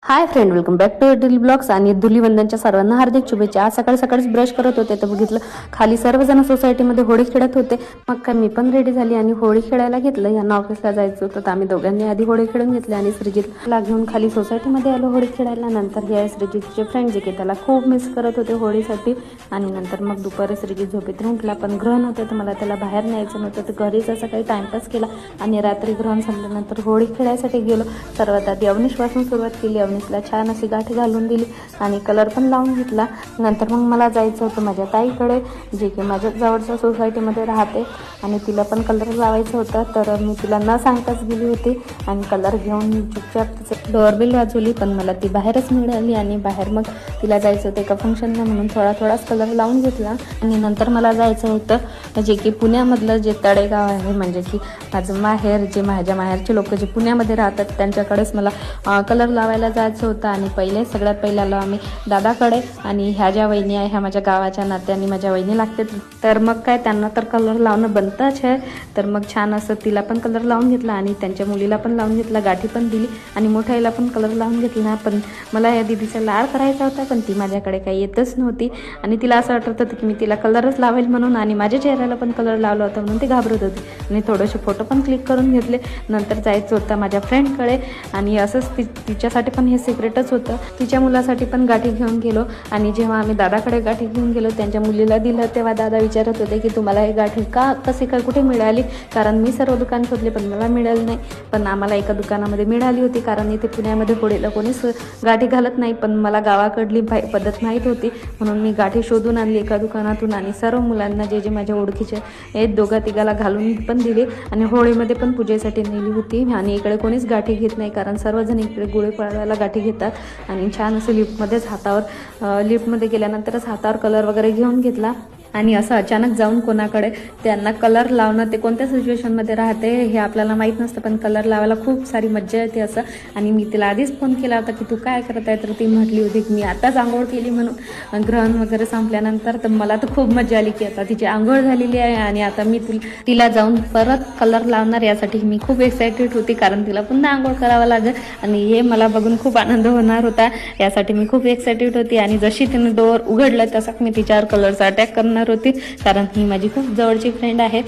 High friend, welcome back to daily blogs. आणि धुलीवंदनच्या सर्वांना हार्दिक शुभेच्छा. आज सकाळी सकाळीच ब्रश करत होते तर बघितलं खाली सर्वजण सोसायटीमध्ये होळी खेळत होते. मग काय मी पण रेडी झाली आणि होळी खेळायला घेतलं. यांना ऑफिसला जायचं होतं तर आम्ही दोघांनी आधी होळी खेळून घेतली आणि श्रीजितला घेऊन खाली सोसायटीमध्ये आलो होळी खेळायला. नंतर हे श्रीजितचे फ्रेंड जे की त्याला खूप मिस करत होते होळीसाठी. आणि नंतर मग दुपारी श्रीजित झोपेत उठला, पण ग्रहण होतं तर मला त्याला बाहेर न्यायचं नव्हतं तर घरीच असं काही टाइमपास केला. आणि रात्री ग्रहण संपल्यानंतर होळी खेळायसाठी गेलो. सर्वात आधी अवनीशपासून सुरुवात केली. अवनीशला छान अशी गाठी घालून दिली आणि कलर पण लावून घेतला. नंतर मग मला जायचं होतं माझ्या ताईकडे, जे की माझ्या जवळच्या सोसायटीमध्ये राहते आणि तिला पण कलर लावायचं होतं. तर मी तिला न सांगताच गेली होती आणि कलर घेऊन चुपचाप तिचं डोअरबेल वाजवली, पण मला ती बाहेरच मिळाली. आणि बाहेर मग तिला जायचं होतं एका फंक्शनला म्हणून थोडाच कलर लावून घेतला. आणि नंतर मला जायचं होतं जे की पुण्यामधलं जे तळेगाव आहे, म्हणजे की माझं माहेर, जे माझ्या माहेरचे लोक जे पुण्यामध्ये राहतात त्यांच्याकडेच मला कलर लावायला जायचं होतं. आणि सगळ्यात पहिले आलो आम्ही दादाकडे. आणि ह्या ज्या वहिनी आहे ह्या माझ्या गावाच्या नात्याने माझ्या वहिनी लागते. तर मग काय त्यांना तर कलर लावणं बनतंच आहे. तर मग छान असं तिला पण कलर लावून घेतला आणि त्यांच्या मुलीला पण लावून घेतला, गाठी पण दिली आणि मोठ्या आईला पण कलर लावून घेतला. पण मला या दीदीचा लाड करायचा होता, पण ती माझ्याकडे काही येतच नव्हती. आणि तिला असं वाटत होतं की मी तिला कलरच लावेल म्हणून, आणि माझ्या चेहऱ्याला पण कलर लावला होता म्हणून ती घाबरत होती. आणि थोडेसे फोटो पण क्लिक करून घेतले. नंतर जायचं होतं माझ्या फ्रेंडकडे आणि असंच तिच्यासाठी पण हे सिक्रेटच होतं. तिच्या मुलासाठी पण गाठी घेऊन गेलो. आणि जेव्हा आम्ही दादाकडे गाठी घेऊन गेलो त्यांच्या मुलीला दिलं तेव्हा दादा विचारत होते की तुम्हाला हे गाठी कशी काय कुठे मिळाली, कारण मी सर्व दुकान शोधले पण मला मिळाली नाही. पण आम्हाला एका दुकानामध्ये मिळाली होती, कारण इथे पुण्यामध्ये होळीला कोणीच गाठी घालत नाही. पण मला गावाकडली पद्धत माहीत होती म्हणून मी गाठी शोधून आणली एका दुकानातून आणि सर्व मुलांना जे माझ्या ओळखीचे एक दोघा तिघाला घालून पण दिली. आणि होळीमध्ये पण पूजेसाठी नेली होती. आणि इकडे कोणीच गाठी घेत नाही, कारण सर्वजण इकडे गुढी पाडवायला गाठी घेतात. आणि छान असं लिफ्टमध्ये गेल्यानंतरच हातावर कलर वगैरे घेऊन घेतला. आणि असं अचानक जाऊन कोणाकडे त्यांना कलर लावणं ते कोणत्या सिच्युएशनमध्ये राहते हे आपल्याला माहीत नसतं, पण कलर लावायला खूप सारी मज्जा येते असं. आणि मी तिला आधीच फोन केला होता की तू काय करत आहे, तर ती म्हटली होती की मी आताच आंघोळ केली म्हणून ग्रहण वगैरे संपल्यानंतर. तर मला तर खूप मज्जा आली की आता तिची आंघोळ झालेली आहे आणि आता मी तिला जाऊन परत कलर लावणार, यासाठी मी खूप एक्सायटेड होती, कारण तिला पुन्हा आंघोळ करावं लागेल आणि हे मला बघून खूप आनंद होणार होता. यासाठी मी खूप एक्सायटेड होती. आणि जशी तिने डोअर उघडलं तसा मी तिच्यावर कलरचा अटॅक करणार होती, कारण ही माझी खूप जवळची फ्रेंड आहे.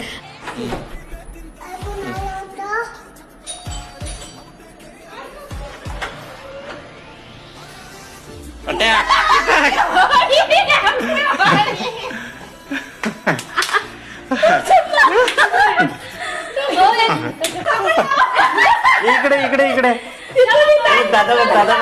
इकडे दादा